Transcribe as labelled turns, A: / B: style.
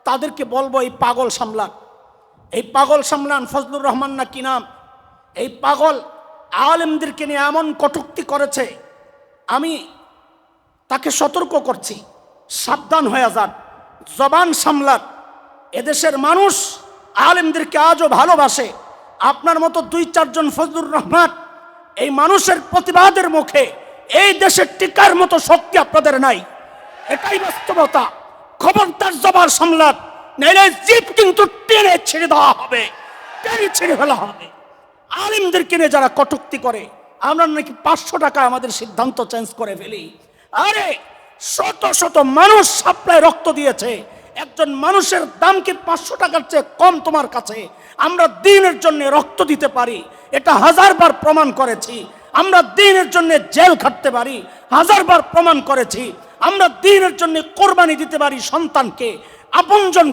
A: তাদেরকে বলবো এই পাগল সামলান, এই পাগল সামলান। ফজলুর রহমান না কি নাম, এই পাগল আলেমদেরকে নিয়ে এমন কটূক্তি করেছে, আমি তাকে সতর্ক করছি, সাবধান হয়ে যান, জবান সামলান। এদেশের মানুষ আলেমদেরকে আজও ভালোবাসে। আপনার মতো 2-4 জন ফজলুর রহমান, এই মানুষের প্রতিবাদের মুখে এই দেশের টিকার মতো শক্তি আপনাদের নাই, এটাই বাস্তবতা। খবরদার জবান সামলান, নাইলে জিপ কিন্তু টেনে ছেড়ে দেওয়া হবে, টেনে ছেড়ে ফেলা হবে। আলেমদেরকে নিয়ে যারা কটূক্তি করে, আমরা নাকি 500 টাকা আমাদের সিদ্ধান্ত চেঞ্জ করে ফেলি। আরে শত শত মানুষ সাপ্লাই রক্ত দিয়েছে, একজন মানুষের দাম কি 500 টাকার চেয়ে কম তোমার কাছে? আমরা দ্বীনের জন্য রক্ত দিতে পারি, এটা 1000 বার প্রমাণ করেছি। আমরা দ্বীনের জন্য জেল খাটতে পারি, 1000 বার প্রমাণ করেছি। আমরা দ্বীনের জন্য কোরবানি দিতে পারি, সন্তানকে, আপনজন।